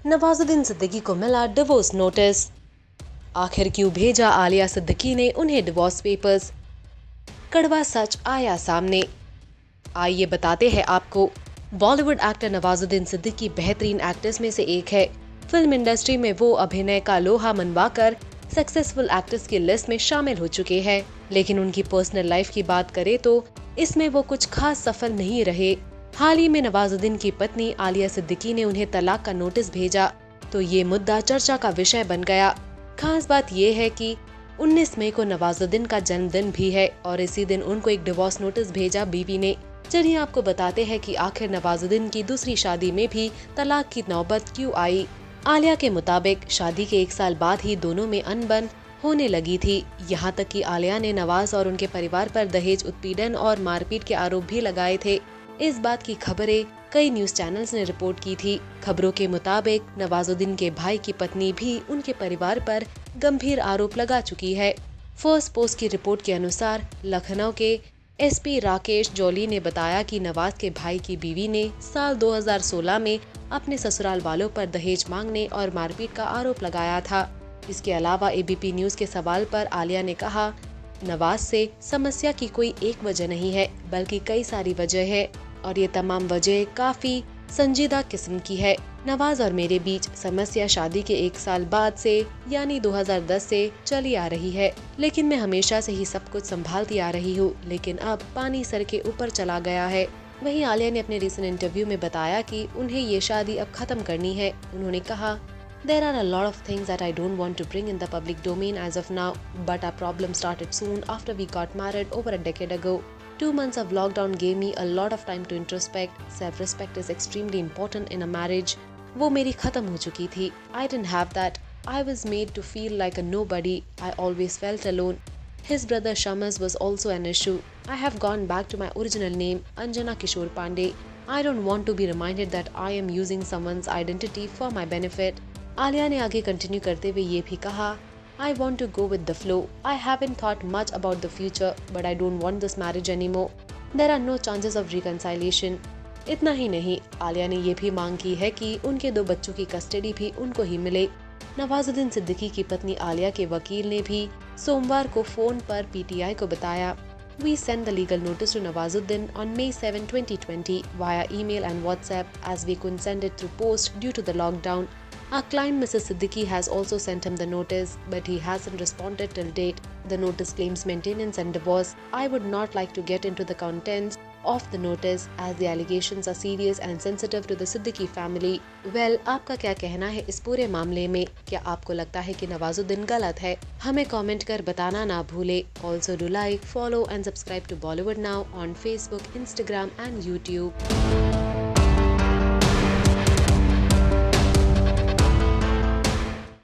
नवाजुद्दीन सिद्दीकी को मिला divorce notice. आखिर क्यों भेजा आलिया सिद्दीकी ने उन्हें डिवोर्स पेपर्स? कड़वा सच आया सामने। आइए बताते हैं आपको। बॉलीवुड एक्टर नवाजुद्दीन सिद्दीकी बेहतरीन एक्टर्स में से एक है। फिल्म इंडस्ट्री में वो अभिनय का लोहा मनवाकर सक्सेसफुल एक्टर्स की लिस्ट में शामिल हो चुके हैं, लेकिन उनकी पर्सनल लाइफ की बात करें तो इसमें वो कुछ खास सफल नहीं रहे। हाल ही में नवाजुद्दीन की पत्नी आलिया सिद्दीकी ने उन्हें तलाक का नोटिस भेजा, तो ये मुद्दा चर्चा का विषय बन गया। खास बात ये है कि 19 मई को नवाजुद्दीन का जन्मदिन भी है और इसी दिन उनको एक डिवोर्स नोटिस भेजा बीवी ने। चलिए आपको बताते हैं कि आखिर नवाजुद्दीन की दूसरी शादी में भी तलाक की नौबत क्यों आई। आलिया के मुताबिक शादी के 1 साल बाद ही दोनों में अनबन होने लगी थी। यहाँ तक कि आलिया ने नवाज और उनके परिवार पर दहेज उत्पीड़न और मारपीट के आरोप भी लगाए थे। इस बात की खबरें कई न्यूज चैनल्स ने रिपोर्ट की थी। खबरों के मुताबिक नवाजुद्दीन के भाई की पत्नी भी उनके परिवार पर गंभीर आरोप लगा चुकी है। फर्स्ट पोस्ट की रिपोर्ट के अनुसार लखनऊ के एसपी राकेश जौली ने बताया कि नवाज के भाई की बीवी ने साल 2016 में अपने ससुराल वालों पर दहेज मांगने और मारपीट का आरोप लगाया था। इसके अलावा एबीपी न्यूज के सवाल पर आलिया ने कहा, नवाज से समस्या की कोई एक वजह नहीं है, बल्कि कई सारी वजह है और ये तमाम वजह काफी संजीदा किस्म की है। नवाज और मेरे बीच समस्या शादी के 1 साल बाद से यानी 2010 से चली आ रही है, लेकिन मैं हमेशा से ही सब कुछ संभालती आ रही हूँ, लेकिन अब पानी सर के ऊपर चला गया है। वहीं आलिया ने अपने रिसेंट इंटरव्यू में बताया कि उन्हें ये शादी अब खत्म करनी है। उन्होंने कहा, There are a lot of things that I don't want to bring in the public domain as of now, but our problem started soon after we got married over a decade ago. 2 months of lockdown gave me a lot of time to introspect. Self-respect is extremely important in a marriage. वो मेरी खत्म हो चुकी थी. I didn't have that. I was made to feel like a nobody. I always felt alone. His brother Shamas was also an issue. I have gone back to my original name, Anjana Kishore Pandey. I don't want to be reminded that I am using someone's identity for my benefit. Alia ने आगे continue करते हुए ये भी कहा, I want to go with the flow. I haven't thought much about the future, but I don't want this marriage anymore. There are no chances of reconciliation. इतना ही नहीं, आलिया ने ये भी मांग की है कि उनके 2 बच्चों की कस्टडी भी उनको ही मिले। नवाजुद्दीन सिद्दीकी की पत्नी आलिया के वकील ने भी सोमवार को फोन पर पीटीआई को बताया, We sent the legal notice to Nawazuddin on May 7, 2020 via email and WhatsApp as we couldn't send it through post due to the lockdown. Our client Mrs. Siddiqui has also sent him the notice, but he hasn't responded till date. The notice claims maintenance and divorce. I would not like to get into the contents of the notice as the allegations are serious and sensitive to the Siddiqui family. Well, आपका क्या कहना है इस पूरे मामले में? क्या आपको लगता है कि नवाजुद्दीन गलत है? हमें कमेंट कर बताना ना भूले। Also do like, follow and subscribe to Bollywood Now on Facebook, Instagram and YouTube.